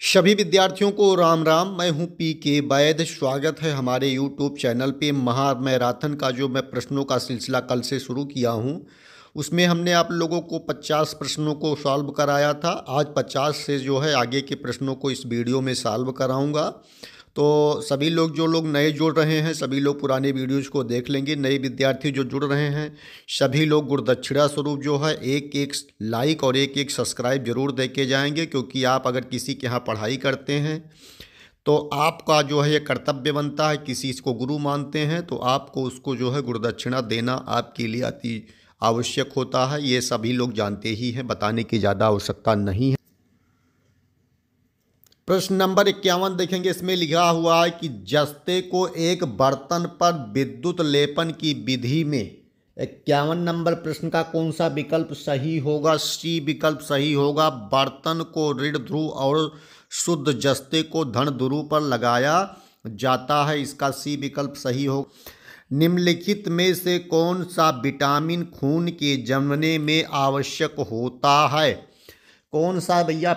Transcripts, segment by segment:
सभी विद्यार्थियों को राम राम। मैं हूं पी के वैद। स्वागत है हमारे यूट्यूब चैनल पे। महामैराथन का जो मैं प्रश्नों का सिलसिला कल से शुरू किया हूं, उसमें हमने आप लोगों को 50 प्रश्नों को सॉल्व कराया था। आज 50 से जो है आगे के प्रश्नों को इस वीडियो में सॉल्व कराऊंगा। तो सभी लोग जो लोग नए जुड़ रहे हैं, सभी लोग पुराने वीडियोज को देख लेंगे। नए विद्यार्थी जो जुड़ रहे हैं, सभी लोग गुरुदक्षिणा स्वरूप जो है एक एक लाइक और एक एक सब्सक्राइब जरूर दे के जाएंगे, क्योंकि आप अगर किसी के यहाँ पढ़ाई करते हैं तो आपका जो है ये कर्तव्य बनता है। किसी को गुरु मानते हैं तो आपको उसको जो है गुरुदक्षिणा देना आपके लिए अति आवश्यक होता है। ये सभी लोग जानते ही हैं, बताने की ज़्यादा आवश्यकता नहीं है। प्रश्न नंबर 51 देखेंगे। इसमें लिखा हुआ है कि जस्ते को एक बर्तन पर विद्युत लेपन की विधि में 51 नंबर प्रश्न का कौन सा विकल्प सही होगा? सी विकल्प सही होगा। बर्तन को ऋण ध्रुव और शुद्ध जस्ते को धन ध्रुव पर लगाया जाता है। इसका सी विकल्प सही हो। निम्नलिखित में से कौन सा विटामिन खून के जमने में आवश्यक होता है? कौन सा भैया?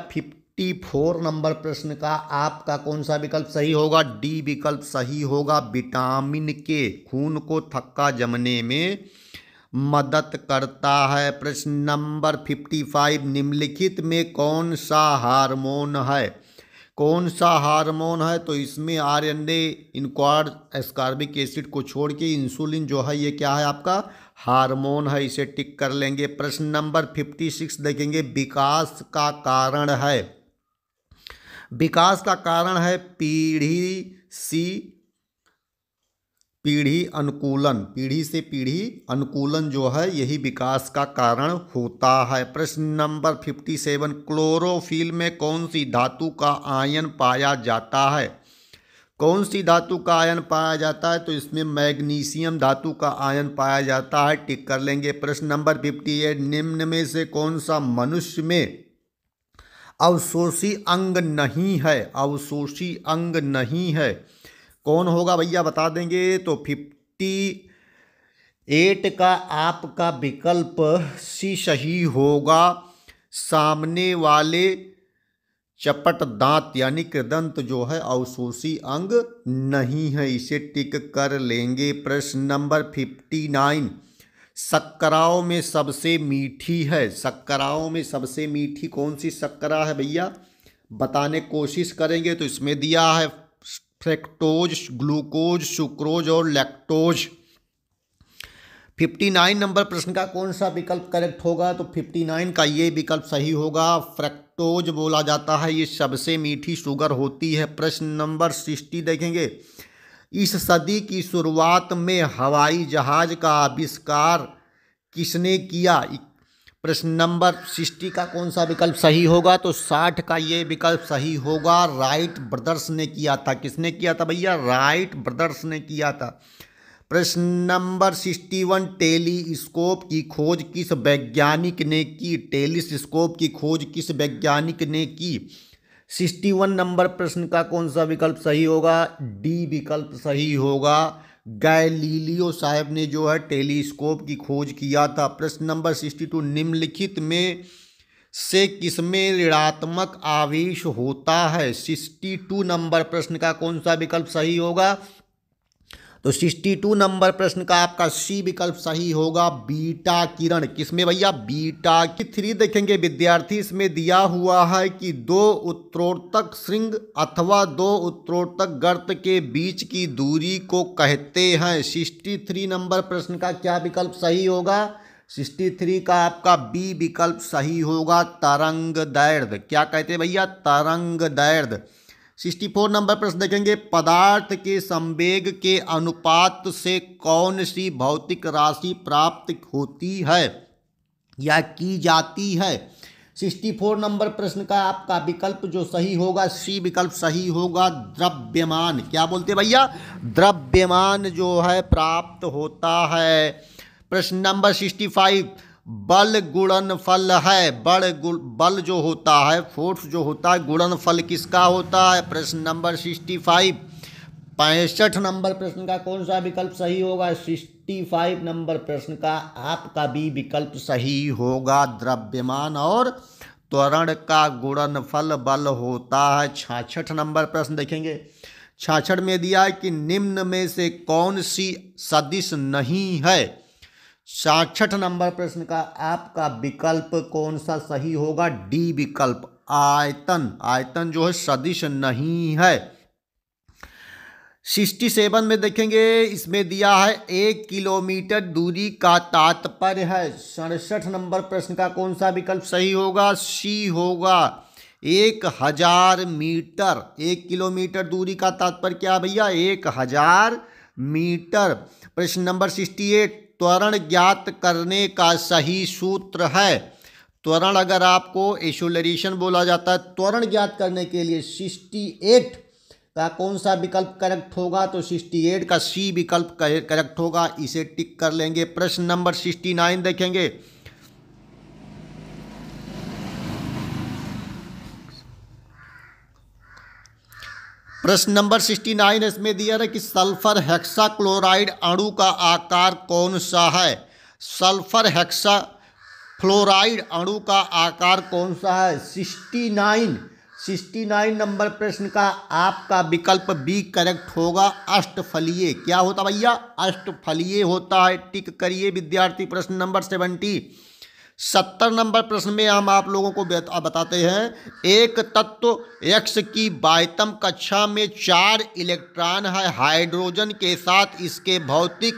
54 नंबर प्रश्न का आपका कौन सा विकल्प सही होगा? डी विकल्प सही होगा। विटामिन के खून को थक्का जमने में मदद करता है। प्रश्न नंबर 55। निम्नलिखित में कौन सा हार्मोन है? कौन सा हार्मोन है? तो इसमें आरएनए इनक्वार्ड एस्कॉर्बिक एसिड को छोड़ के इंसुलिन जो है ये क्या है? आपका हार्मोन है। इसे टिक कर लेंगे। प्रश्न नंबर 56 देखेंगे। विकास का कारण है। विकास का कारण है पीढ़ी सी पीढ़ी अनुकूलन। पीढ़ी से पीढ़ी अनुकूलन जो है यही विकास का कारण होता है। प्रश्न नंबर 57। क्लोरोफिल में कौन सी धातु का आयन पाया जाता है? कौन सी धातु का आयन पाया जाता है? तो इसमें मैग्नीशियम धातु का आयन पाया जाता है। टिक कर लेंगे। प्रश्न नंबर 58। निम्न में से कौन सा मनुष्य में अवशोषी अंग नहीं है? अवशोषी अंग नहीं है, कौन होगा भैया? बता देंगे। तो 58 का आपका विकल्प सी सही होगा। सामने वाले चपट दांत यानी कृदंत जो है अवशोषी अंग नहीं है। इसे टिक कर लेंगे। प्रश्न नंबर 59। शर्कराओं में सबसे मीठी है। शर्कराओं में सबसे मीठी कौन सी शर्करा है भैया? बताने कोशिश करेंगे तो इसमें दिया है फ्रक्टोज, ग्लूकोज, सुक्रोज और लैक्टोज। 59 नंबर प्रश्न का कौन सा विकल्प करेक्ट होगा? तो 59 का ये विकल्प सही होगा। फ्रक्टोज बोला जाता है, ये सबसे मीठी शुगर होती है। प्रश्न नंबर 60 देखेंगे। इस सदी की शुरुआत में हवाई जहाज का आविष्कार किसने किया? प्रश्न नंबर 60 का कौन सा विकल्प सही होगा? तो 60 का ये विकल्प सही होगा। राइट ब्रदर्स ने किया था। किसने किया था भैया? राइट ब्रदर्स ने किया था। प्रश्न नंबर 61। टेलीस्कोप की खोज किस वैज्ञानिक ने की? टेलीस्कोप की खोज किस वैज्ञानिक ने की? 61 नंबर प्रश्न का कौन सा विकल्प सही होगा? डी विकल्प सही होगा। गैलीलियो साहब ने जो है टेलीस्कोप की खोज किया था। प्रश्न नंबर 62। निम्नलिखित में से किसमें ऋणात्मक आवेश होता है? 62 नंबर प्रश्न का कौन सा विकल्प सही होगा? तो 62 नंबर प्रश्न का आपका सी विकल्प सही होगा। बीटा किरण किसमें भैया? बीटा की 3 देखेंगे विद्यार्थी। इसमें दिया हुआ है कि 2 उत्तरोत्तक श्रृंग अथवा 2 उत्तरोत्तक गर्त के बीच की दूरी को कहते हैं। 63 नंबर प्रश्न का क्या विकल्प सही होगा? 63 का आपका बी विकल्प सही होगा। तरंग दैर्ध्य। क्या कहते हैं भैया? तरंग दैर्ध्य। 64 नंबर प्रश्न देखेंगे। पदार्थ के संवेग के अनुपात से कौन सी भौतिक राशि प्राप्त होती है या की जाती है? 64 नंबर प्रश्न का आपका विकल्प जो सही होगा, सी विकल्प सही होगा। द्रव्यमान। क्या बोलते भैया? द्रव्यमान जो है प्राप्त होता है। प्रश्न नंबर 65। बल गुणनफल है। बल जो होता है, फोर्स जो होता है, गुणनफल किसका होता है? प्रश्न नंबर 65। 65 नंबर प्रश्न का कौन सा विकल्प सही होगा? 65 नंबर प्रश्न का आपका बी विकल्प सही होगा। द्रव्यमान और त्वरण का गुणनफल बल होता है। 66 नंबर प्रश्न देखेंगे। 66 में दिया है कि निम्न में से कौन सी सदिश नहीं है। 66 नंबर प्रश्न का आपका विकल्प कौन सा सही होगा? डी विकल्प, आयतन। आयतन जो है सदिश नहीं है। 67 में देखेंगे, इसमें दिया है 1 किलोमीटर दूरी का तात्पर्य है। 67 नंबर प्रश्न का कौन सा विकल्प सही होगा? सी होगा, 1000 मीटर। 1 किलोमीटर दूरी का तात्पर्य क्या भैया? 1000 मीटर। प्रश्न नंबर 68, त्वरण ज्ञात करने का सही सूत्र है। त्वरण अगर आपको एक्सेलरेशन बोला जाता है, त्वरण ज्ञात करने के लिए 68 का कौन सा विकल्प करेक्ट होगा? तो 68 का सी विकल्प करेक्ट होगा, इसे टिक कर लेंगे। प्रश्न नंबर 69 देखेंगे। प्रश्न नंबर 69 इसमें दिया है कि सल्फर हेक्साक्लोराइड अणु का आकार कौन सा है। सल्फर हेक्सा फ्लोराइड अणु का आकार कौन सा है? 69 नंबर प्रश्न का आपका विकल्प बी करेक्ट होगा, अष्टफलीय। क्या होता भैया? अष्टफलीय होता है, टिक करिए विद्यार्थी। प्रश्न नंबर 70 नंबर प्रश्न में हम आप लोगों को बताते हैं, एक तत्व एक्स की बाह्यतम कक्षा में 4 इलेक्ट्रॉन है, हाइड्रोजन के साथ इसके भौतिक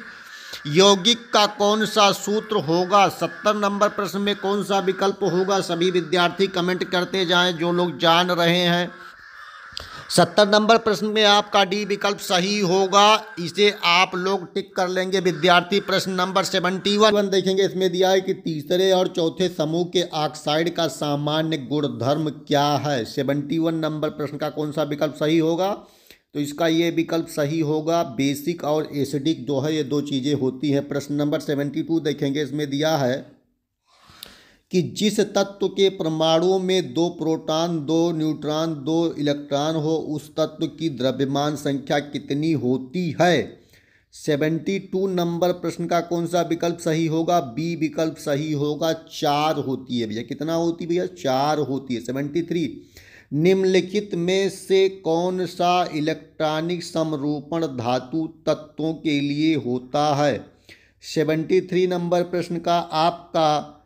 यौगिक का कौन सा सूत्र होगा? 70 नंबर प्रश्न में कौन सा विकल्प होगा? सभी विद्यार्थी कमेंट करते जाएं जो लोग जान रहे हैं। 70 नंबर प्रश्न में आपका डी विकल्प सही होगा, इसे आप लोग टिक कर लेंगे विद्यार्थी। प्रश्न नंबर 71 देखेंगे। इसमें दिया है कि तीसरे और चौथे समूह के ऑक्साइड का सामान्य गुणधर्म क्या है। 71 नंबर प्रश्न का कौन सा विकल्प सही होगा? तो इसका ये विकल्प सही होगा, बेसिक और एसिडिक जो है ये दो चीज़ें होती हैं। प्रश्न नंबर 72 देखेंगे। इसमें दिया है कि जिस तत्व के परमाणुओं में 2 प्रोटॉन, 2 न्यूट्रॉन, 2 इलेक्ट्रॉन हो, उस तत्व की द्रव्यमान संख्या कितनी होती है? 72 नंबर प्रश्न का कौन सा विकल्प सही होगा? बी विकल्प सही होगा, 4 होती है भैया। कितना होती है भैया? 4 होती है। 73, निम्नलिखित में से कौन सा इलेक्ट्रॉनिक समरूपण धातु तत्वों के लिए होता है? 73 नंबर प्रश्न का आपका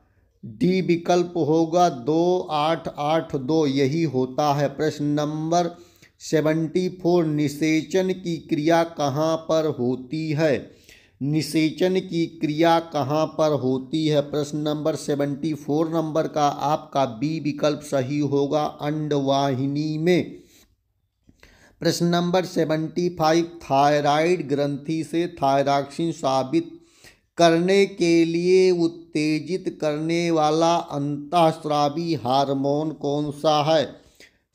डी विकल्प होगा, 2882 यही होता है। प्रश्न नंबर 74, निषेचन की क्रिया कहाँ पर होती है? निषेचन की क्रिया कहाँ पर होती है? प्रश्न नंबर 74 नंबर का आपका बी विकल्प सही होगा, अंडवाहिनी में। प्रश्न नंबर 75, थायराइड ग्रंथि से थायरॉक्सिन साबित करने के लिए उत्तेजित करने वाला अंतःस्रावी हार्मोन कौन सा है?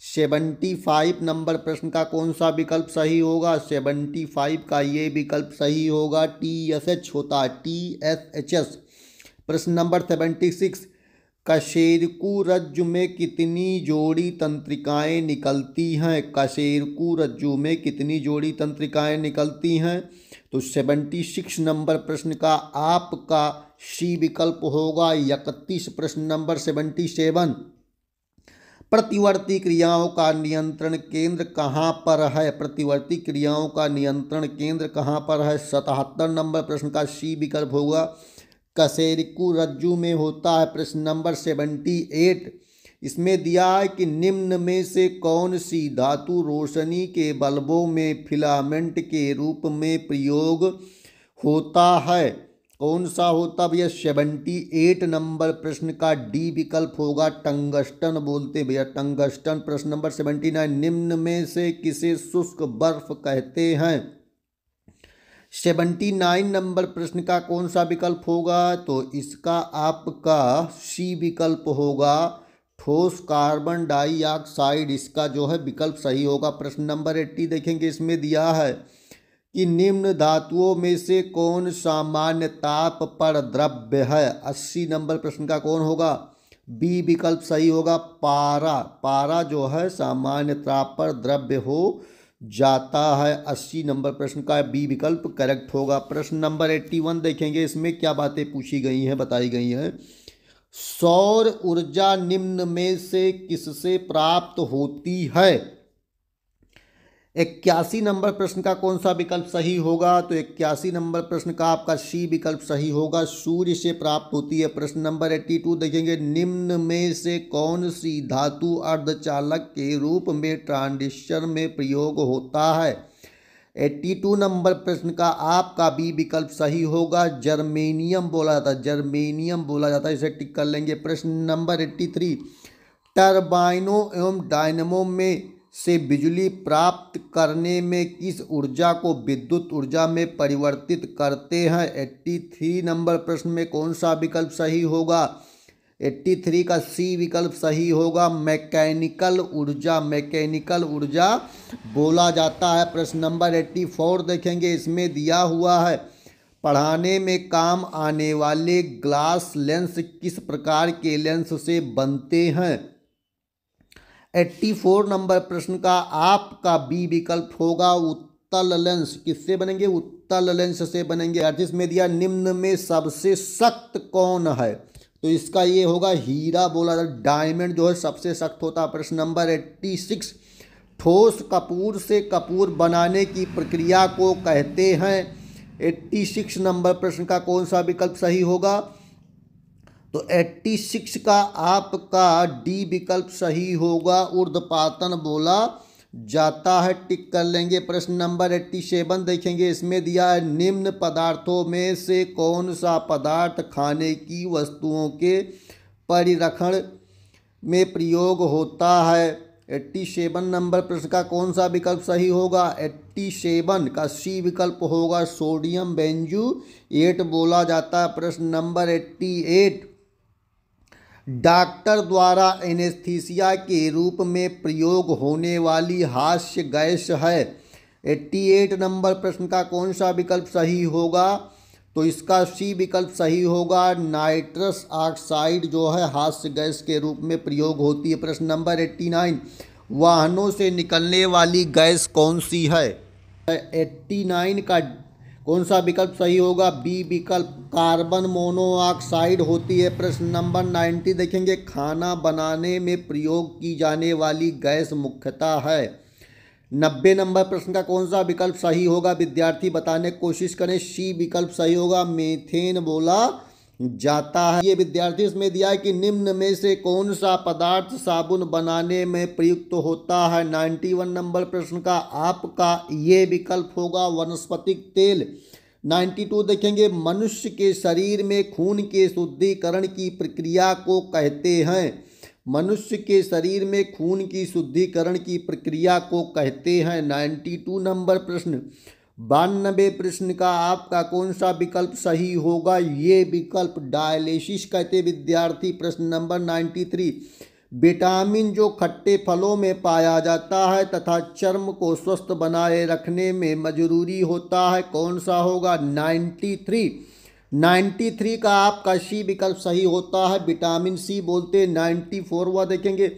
75 नंबर प्रश्न का कौन सा विकल्प सही होगा? 75 का ये विकल्प सही होगा, TSH होता है, TSHS। प्रश्न नंबर 76, कशेरुकी रज्जु में कितनी जोड़ी तंत्रिकाएं निकलती हैं? कशेरुकी रज्जु में कितनी जोड़ी तंत्रिकाएं निकलती हैं? तो 76 नंबर प्रश्न का आपका सी विकल्प होगा, 31। प्रश्न नंबर 77, प्रतिवर्ती क्रियाओं का नियंत्रण केंद्र कहाँ पर है? प्रतिवर्ती क्रियाओं का नियंत्रण केंद्र कहाँ पर है? 77 नंबर प्रश्न का सी विकल्प होगा, कशेरुकी रज्जु में होता है। प्रश्न नंबर 78, इसमें दिया है कि निम्न में से कौन सी धातु रोशनी के बल्बों में फिलामेंट के रूप में प्रयोग होता है? कौन सा होता भैया? 78 नंबर प्रश्न का डी विकल्प होगा, टंगस्टन बोलते भैया, टंगस्टन। प्रश्न नंबर 79, निम्न में से किसे शुष्क बर्फ कहते हैं? 79 नंबर प्रश्न का कौन सा विकल्प होगा? तो इसका आपका सी विकल्प होगा, ठोस कार्बन डाइऑक्साइड, इसका जो है विकल्प सही होगा। प्रश्न नंबर 80 देखेंगे। इसमें दिया है कि निम्न धातुओं में से कौन सामान्य ताप पर द्रव्य है? 80 नंबर प्रश्न का कौन होगा? बी विकल्प सही होगा, पारा। पारा जो है सामान्य ताप पर द्रव्य हो जाता है। 80 नंबर प्रश्न का बी विकल्प करेक्ट होगा। प्रश्न नंबर 81 देखेंगे। इसमें क्या बातें पूछी गई हैं, बताई गई हैं। सौर ऊर्जा निम्न में से किससे प्राप्त होती है? 81 नंबर प्रश्न का कौन सा विकल्प सही होगा? तो 81 नंबर प्रश्न का आपका सी विकल्प सही होगा, सूर्य से प्राप्त होती है। प्रश्न नंबर 82 देखेंगे, निम्न में से कौन सी धातु अर्धचालक के रूप में ट्रांजिस्टर में प्रयोग होता है? 82 नंबर प्रश्न का आपका बी विकल्प सही होगा, जर्मेनियम बोला जाता है, जर्मेनियम बोला जाता है, इसे टिक कर लेंगे। प्रश्न नंबर 83, टरबाइनों एवं डायनमो में से बिजली प्राप्त करने में किस ऊर्जा को विद्युत ऊर्जा में परिवर्तित करते हैं? 83 नंबर प्रश्न में कौन सा विकल्प सही होगा? 83 का सी विकल्प सही होगा, मैकेनिकल ऊर्जा, मैकेनिकल ऊर्जा बोला जाता है। प्रश्न नंबर 84 देखेंगे, इसमें दिया हुआ है, पढ़ाने में काम आने वाले ग्लास लेंस किस प्रकार के लेंस से बनते हैं? 84 नंबर प्रश्न का आपका बी विकल्प होगा, उत्तल लेंस। किससे बनेंगे? उत्तल लेंस से बनेंगे। जिसमें दिया, निम्न में सबसे सख्त कौन है? तो इसका ये होगा, हीरा बोला जाता है, डायमंड जो है सबसे सख्त होता है। प्रश्न नंबर 86, ठोस कपूर से कपूर बनाने की प्रक्रिया को कहते हैं? 86 नंबर प्रश्न का कौन सा विकल्प सही होगा? तो 86 का आपका डी विकल्प सही होगा, ऊर्ध्वपातन बोला जाता है, टिक कर लेंगे। प्रश्न नंबर 87 देखेंगे, इसमें दिया है, निम्न पदार्थों में से कौन सा पदार्थ खाने की वस्तुओं के परिरक्षण में प्रयोग होता है? 87 नंबर प्रश्न का कौन सा विकल्प सही होगा? 87 का सी विकल्प होगा, सोडियम बेंजोएट बोला जाता है। प्रश्न नंबर 88, डॉक्टर द्वारा एनेस्थीसिया के रूप में प्रयोग होने वाली हास्य गैस है? 88 नंबर प्रश्न का कौन सा विकल्प सही होगा? तो इसका सी विकल्प सही होगा, नाइट्रस ऑक्साइड जो है हास्य गैस के रूप में प्रयोग होती है। प्रश्न नंबर 89, वाहनों से निकलने वाली गैस कौन सी है? 89 का कौन सा विकल्प सही होगा? बी विकल्प, कार्बन मोनोऑक्साइड होती है। प्रश्न नंबर 90 देखेंगे, खाना बनाने में प्रयोग की जाने वाली गैस मुख्यतः है? 90 नंबर प्रश्न का कौन सा विकल्प सही होगा? विद्यार्थी बताने की कोशिश करें। सी विकल्प सही होगा, मीथेन बोला जाता है। ये विद्यार्थी इसमें दिया है कि निम्न में से कौन सा पदार्थ साबुन बनाने में प्रयुक्त होता है? 91 नंबर प्रश्न का आपका ये विकल्प होगा, वनस्पतिक तेल। 92 देखेंगे, मनुष्य के शरीर में खून के शुद्धिकरण की प्रक्रिया को कहते हैं? मनुष्य के शरीर में खून की शुद्धिकरण की प्रक्रिया को कहते हैं। 92 नंबर प्रश्न। 92 प्रश्न का आपका कौन सा विकल्प सही होगा? ये विकल्प डायलिसिस कहते विद्यार्थी। प्रश्न नंबर 93, विटामिन जो खट्टे फलों में पाया जाता है तथा चर्म को स्वस्थ बनाए रखने में जरूरी होता है, कौन सा होगा? 93 का आपका सी विकल्प सही होता है, विटामिन सी बोलते हैं। 94 वह देखेंगे,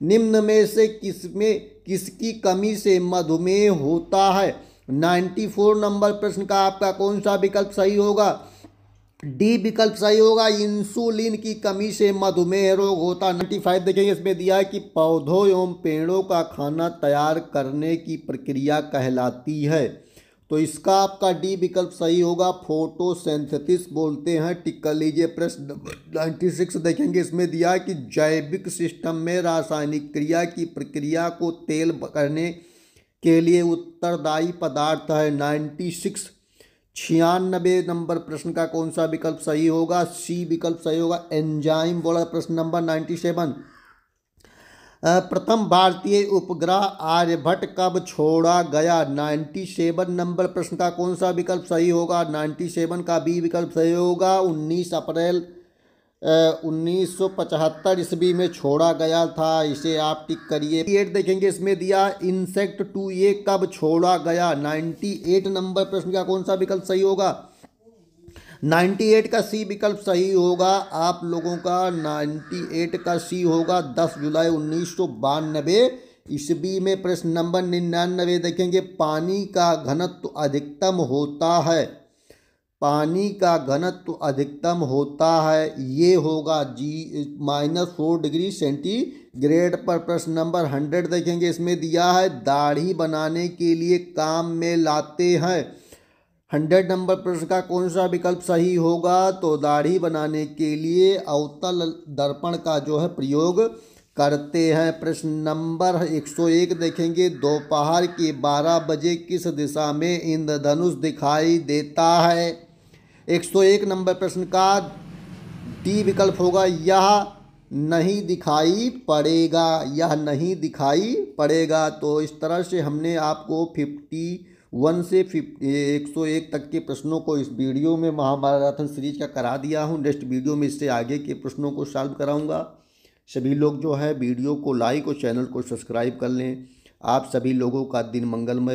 निम्न में से किसकी कमी से मधुमेह होता है? 94 नंबर प्रश्न का आपका कौन सा विकल्प सही होगा? डी विकल्प सही होगा, इंसुलिन की कमी से मधुमेह रोग होता। 95 देखेंगे, इसमें दिया है कि पौधों एवं पेड़ों का खाना तैयार करने की प्रक्रिया कहलाती है। तो इसका आपका डी विकल्प सही होगा, फोटोसिंथेसिस बोलते हैं, टिक कर लीजिए। प्रश्न 96 देखेंगे, इसमें दिया है कि जैविक सिस्टम में रासायनिक क्रिया की प्रक्रिया को तेल करने के लिए उत्तरदायी पदार्थ है। 96 नंबर प्रश्न का कौन सा विकल्प सही होगा? सी विकल्प सही होगा, एंजाइम बोला। प्रश्न नंबर 97, प्रथम भारतीय उपग्रह आर्यभट्ट कब छोड़ा गया? 97 नंबर प्रश्न का कौन सा विकल्प सही होगा? 97 का बी विकल्प सही होगा, 19 अप्रैल 1975 ईस्वी में छोड़ा गया था। इसे आप टिक करिए। 8 देखेंगे, इसमें दिया इंसेक्ट 2A कब छोड़ा गया? 98 नंबर प्रश्न का कौन सा विकल्प सही होगा? 98 का सी विकल्प सही होगा आप लोगों का। 98 का सी होगा, 10 जुलाई 1992 ईस्वी में। प्रश्न नंबर 99 देखेंगे, पानी का घनत्व अधिकतम होता है? पानी का घनत्व अधिकतम होता है, ये होगा -4 डिग्री सेंटीग्रेड पर। प्रश्न नंबर 100 देखेंगे, इसमें दिया है दाढ़ी बनाने के लिए काम में लाते हैं। 100 नंबर प्रश्न का कौन सा विकल्प सही होगा? तो दाढ़ी बनाने के लिए अवतल दर्पण का जो है प्रयोग करते हैं। प्रश्न नंबर 101 देखेंगे, दोपहर के 12 बजे किस दिशा में इंद्रधनुष दिखाई देता है? 101 नंबर प्रश्न का डी विकल्प होगा, यह नहीं दिखाई पड़ेगा, यह नहीं दिखाई पड़ेगा। तो इस तरह से हमने आपको 51 से 101 तक के प्रश्नों को इस वीडियो में महाभारत सीरीज का करा दिया हूँ। नेक्स्ट वीडियो में इससे आगे के प्रश्नों को सॉल्व कराऊंगा। सभी लोग जो है वीडियो को लाइक और चैनल को सब्सक्राइब कर लें। आप सभी लोगों का दिन मंगलमय।